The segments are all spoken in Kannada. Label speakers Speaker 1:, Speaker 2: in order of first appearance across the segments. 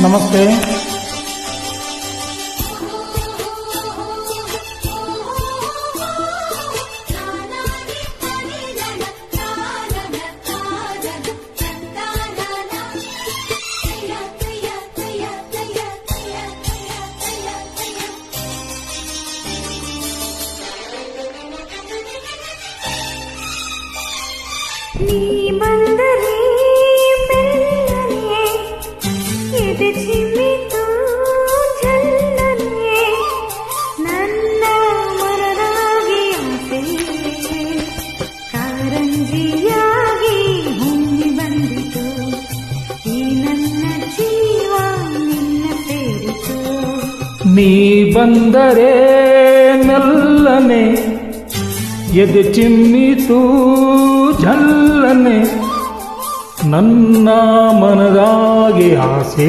Speaker 1: ನಮಸ್ತೆ.
Speaker 2: ನೀ ಬಂದರೆ ಮೆಲ್ಲನೆ ಎದೆ ಚಿಮ್ಮಿತು ಚಲ್ಲನೆ ನನ್ನ ಮನದಾಗಿ ಆಸೆ ಕಾರಂಜಿಯಾಗಿ ಹೊಮ್ಮಿ ಬಂದಿತು ಈ ನನ್ನ ಜೀವ ನಿನ್ನ ಸೇರಿತು.
Speaker 1: ನೀ ಬಂದರೆ ಮೆಲ್ಲನೆ ಎದೆ ಚಿಮ್ಮಿತು ಜಲ್ಲನೆ ನನ್ನ ಮನದಾಗಿ ಆಸೆ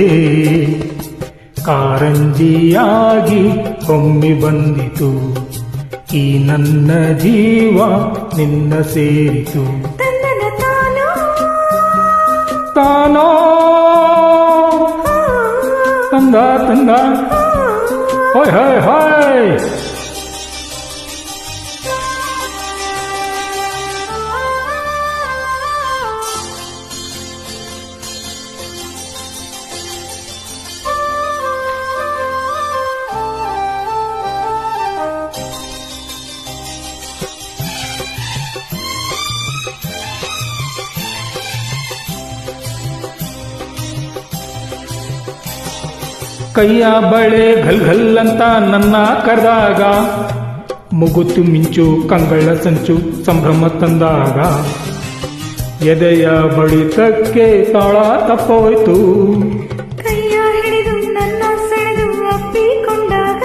Speaker 1: ಕಾರಂಜಿಯಾಗಿ ಹೊಮ್ಮಿ ಬಂದಿತು ಈ ನನ್ನ ಜೀವ ನಿನ್ನ ಸೇರಿತು.
Speaker 2: ತನ್ನನ ತಾನೋ
Speaker 1: ತಾನೋ ತಂದ ತಂದ ಹಾಯ್ ಹಾಯ್ ಹಾಯ್. ಕೈಯ ಬಳೆ ಘಲ್ ಘಲ್ ಅಂತ ನನ್ನ ಕರೆದಾಗ ಮುಗುತು ಮಿಂಚು ಕಂಗಳ ಸಂಚು ಸಂಭ್ರಮ ತಂದಾಗ ಎದೆಯ ಬಡಿತಕ್ಕೆ ತಾಳ ತಪ್ಪೋಯ್ತು.
Speaker 2: ಕೈಯ ಹಿಡಿದು ನನ್ನ ಸೆಳೆದು ಅಪ್ಪಿಕೊಂಡಾಗ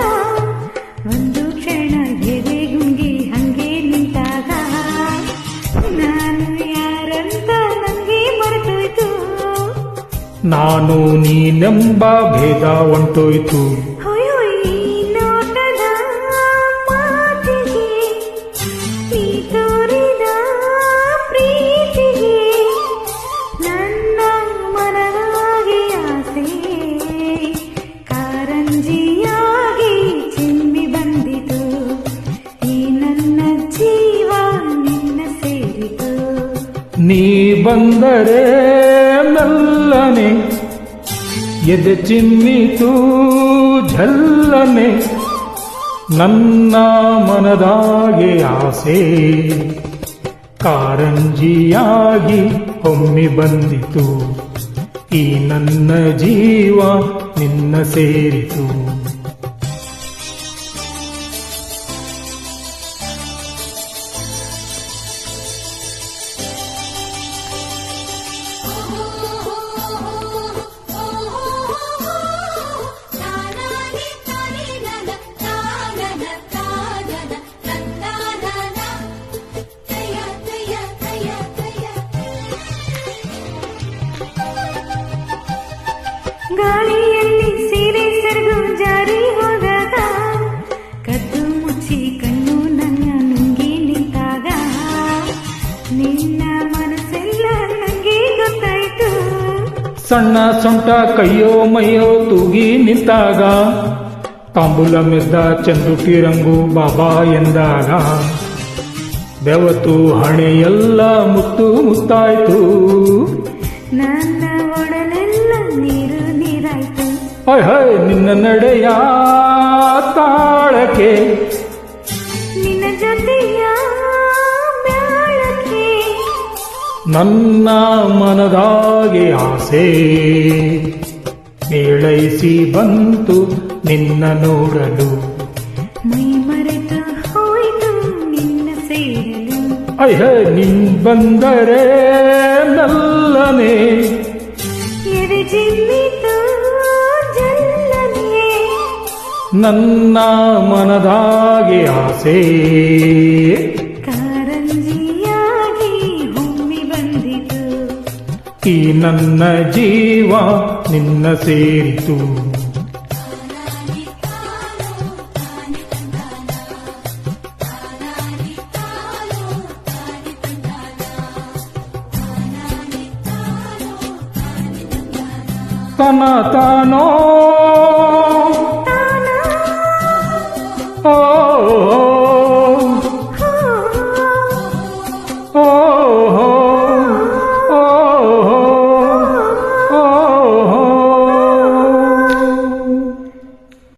Speaker 2: ಒಂದು ಕ್ಷಣ ಎದೆ ಗುಂಗಿ ಹಂಗೆ ನಿಂತಾಗ ನಾನು ಯಾರಂತ ನಂಗೆ ಮರೆತೋಯ್ತು.
Speaker 1: ನಾನು ನೀನೆಂಬ ಭೇದ ಹೊಂಟೋಯ್ತು.
Speaker 2: ಹೊಯೊಯ್ ನೋಟದ ಮಾತಿಗೆ ನೀ ತೋರಿದ ಪ್ರೀತಿಗೆ ನನ್ನ ಮನದಾಗಿ ಆಸೆ ಕಾರಂಜಿಯಾಗಿ ಚಿಮ್ಮಿ ಬಂದಿತು ಈ ನನ್ನ ಜೀವ ನಿನ್ನ ಸೇರಿತು.
Speaker 1: ನೀ ಬಂದರೆ ಮೆಲ್ಲನೆ ಎದೆ ಚಿಮ್ಮಿತು ಝಲ್ಲನೆ ನನ್ನ ಮನದಾಗೆ ಆಸೆ ಕಾರಂಜಿಯಾಗಿ ಹೊಮ್ಮಿ ಬಂದಿತು ಈ ನನ್ನ ಜೀವ ನಿನ್ನ ಸೇರಿತು.
Speaker 2: ಗಾಳಿಯಲ್ಲಿ ಸೀರೆ ಸೆರಗು ಜಾರಿ ಹೋದಾಗ ಕದ್ದು ಮುಚ್ಚಿ ಕಣ್ಣು ನನ್ನ ನುಂಗಿ ನಿಂತಾಗ ನಿನ್ನ ಮನಸ್ಸೆಲ್ಲ ನಂಗೆ ಗೊತ್ತಾಯ್ತು.
Speaker 1: ಸಣ್ಣ ಸೊಂಟ ಕೈಯೋ ಮೈಯೋ ತೂಗಿ ನಿಂತಾಗ ತಾಂಬೂಲ ಮೆದ್ದ ಚಂದುಟಿ ರಂಗು ಬಾಬಾ ಎಂದಾಗ ಬೆವತು ಹಣೆಯೆಲ್ಲ ಮುತ್ತು ಮುತ್ತಾಯ್ತು.
Speaker 2: ನನ್ನ ಒಡಲೆಲ್ಲ ನೀರು ನೀರಾಯ್ತು.
Speaker 1: ಹಾಯ್ ಹಾಯ್ ನಿನ್ನ ನಡೆಯ ತಾಳಕ್ಕೆ
Speaker 2: ನಿನ್ನ ಜೊತೆಯ ಬ್ಯಾಳಕ್ಕೆ
Speaker 1: ನನ್ನ ಮನದಾಗೆ ಆಸೆ ಮೇಳೈಸಿ ಬಂತು ನಿನ್ನ ನೋಡಲು
Speaker 2: ಮೈ ಮರೆತು ಹೋಯ್ತು ನಿನ್ನ ಸೇರಲು.
Speaker 1: ಹಾಯ್ ಹಾಯ್ ನಿನ್ ಬಂದರೆ ಮೆಲ್ಲನೆ
Speaker 2: ಎದೆ ಚಿಮ್ಮಿತು ಜಲ್ಲನೆ
Speaker 1: ನನ್ನ ಮನದಾಗೆ ಆಸೆ
Speaker 2: ಕಾರಂಜಿಯಾಗಿ ಹೊಮ್ಮಿ ಬಂದಿತು
Speaker 1: ಈ ನನ್ನ ಜೀವ ನಿನ್ನ ಸೇರಿತು. ತನ ತಾನೋ